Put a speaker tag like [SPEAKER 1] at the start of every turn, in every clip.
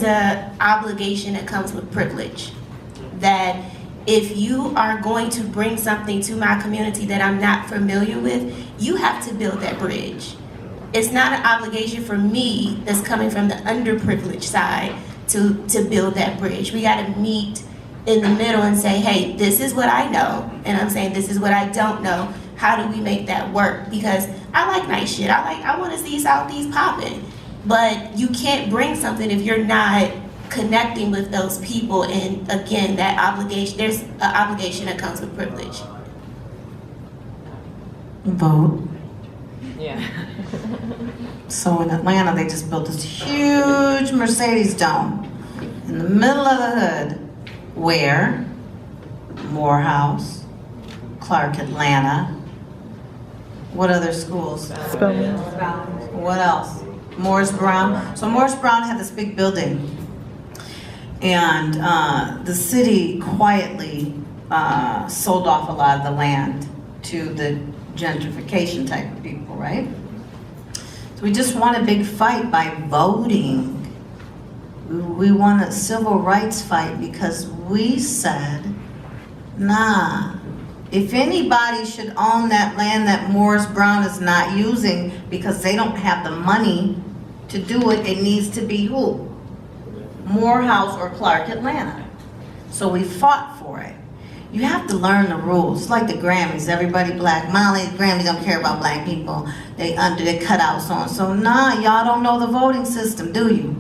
[SPEAKER 1] is a obligation that comes with privilege. That if you are going to bring something to my community that I'm not familiar with, you have to build that bridge. It's not an obligation for me that's coming from the underprivileged side to build that bridge. We gotta meet in the middle and say, hey, this is what I know, and I'm saying this is what I don't know. How do we make that work? Because I like nice shit. I want to see Southeast popping, but you can't bring something if you're not connecting with those people. And again, that obligation, there's an obligation that comes with privilege.
[SPEAKER 2] Vote.
[SPEAKER 3] Yeah.
[SPEAKER 2] So in Atlanta, they just built this huge Mercedes dome in the middle of the hood, where Morehouse, Clark Atlanta, what other schools? What else? Morris Brown. So Morris Brown had this big building, and the city quietly sold off a lot of the land to the gentrification type of people, right? So we just won a big fight by voting. We won a civil rights fight because we said, nah, if anybody should own that land that Morris Brown is not using because they don't have the money to do it, it needs to be who? Morehouse or Clark Atlanta. So we fought for it. You have to learn the rules. It's like the Grammys, everybody black. Molly, Grammys don't care about black people. They cut out so and so. Nah, y'all don't know the voting system, do you?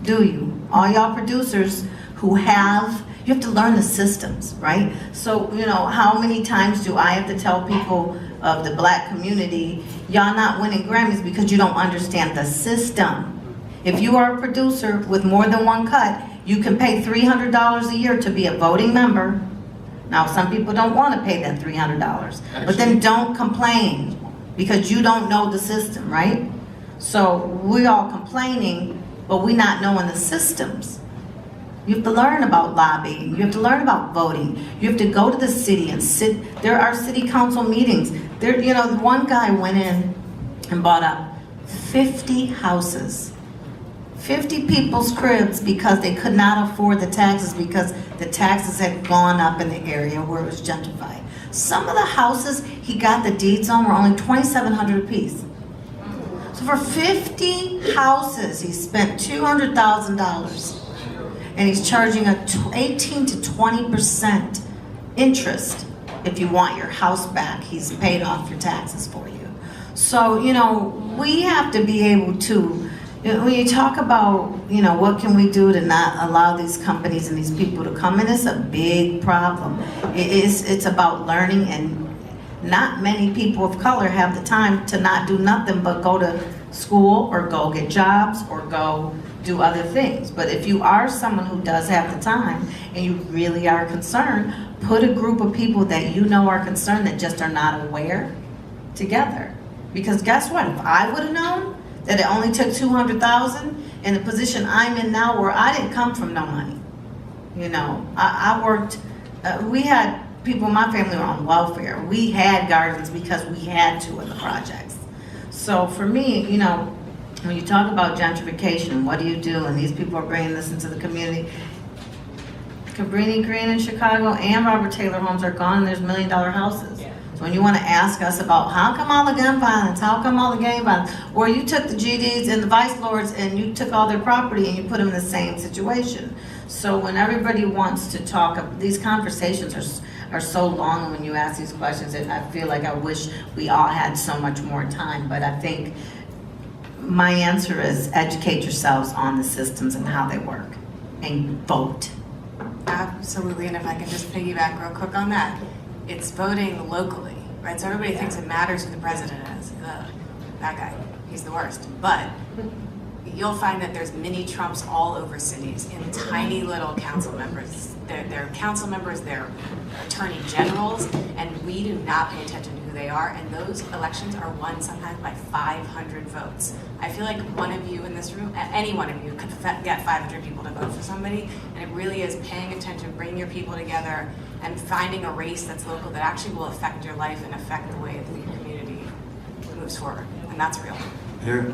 [SPEAKER 2] Do you? All y'all producers who have, you have to learn the systems, right? So, you know, how many times do I have to tell people of the black community, y'all not winning Grammys because you don't understand the system. If you are a producer with more than one cut, you can pay $300 a year to be a voting member. Now, some people don't want to pay that $300, but then don't complain because you don't know the system, right? So we all complaining, but we not knowing the systems. You have to learn about lobbying. You have to learn about voting. You have to go to the city and sit. There are city council meetings. There, you know, one guy went in and bought up 50 houses, 50 people's cribs because they could not afford the taxes because the taxes had gone up in the area where it was gentrified. Some of the houses he got the deeds on were only $2,700 a piece. So for 50 houses, he spent $200,000. And he's charging a 18 to 20% interest if you want your house back. He's paid off your taxes for you. So, you know, we have to be able to, when you talk about, you know, what can we do to not allow these companies and these people to come in, it's a big problem. It's about learning, and not many people of color have the time to not do nothing but go to school or go get jobs or go do other things. But if you are someone who does have the time and you really are concerned, put a group of people that you know are concerned that just are not aware together. Because guess what? If I would have known that it only took $200,000 in the position I'm in now, where I didn't come from no money. You know, I worked, we had people in my family were on welfare. We had gardens because we had to in the projects. So for me, you know, when you talk about gentrification, what do you do? And these people are bringing this into the community. Cabrini Green in Chicago and Robert Taylor homes are gone, and there's $1 million houses. Yeah. So when you want to ask us about how come all the gun violence, how come all the gang violence, or you took the GDs and the vice lords and you took all their property and you put them in the same situation. So when everybody wants to talk, these conversations are so long, and when you ask these questions, I feel like I wish we all had so much more time. But I think my answer is educate yourselves on the systems and how they work, and vote.
[SPEAKER 4] Absolutely, and if I can just piggyback real quick on that, it's voting locally, right? So everybody thinks it matters who the president is. That guy, he's the worst. But you'll find that there's mini Trumps all over cities in tiny little council members. They're council members, they're attorney generals, and we do not pay attention to who they are, and those elections are won sometimes by 500 votes. I feel like one of you in this room, any one of you, could get 500 people to vote for somebody, and it really is paying attention, bringing your people together, and finding a race that's local that actually will affect your life and affect the way that your community moves forward, and that's real.
[SPEAKER 5] Yeah.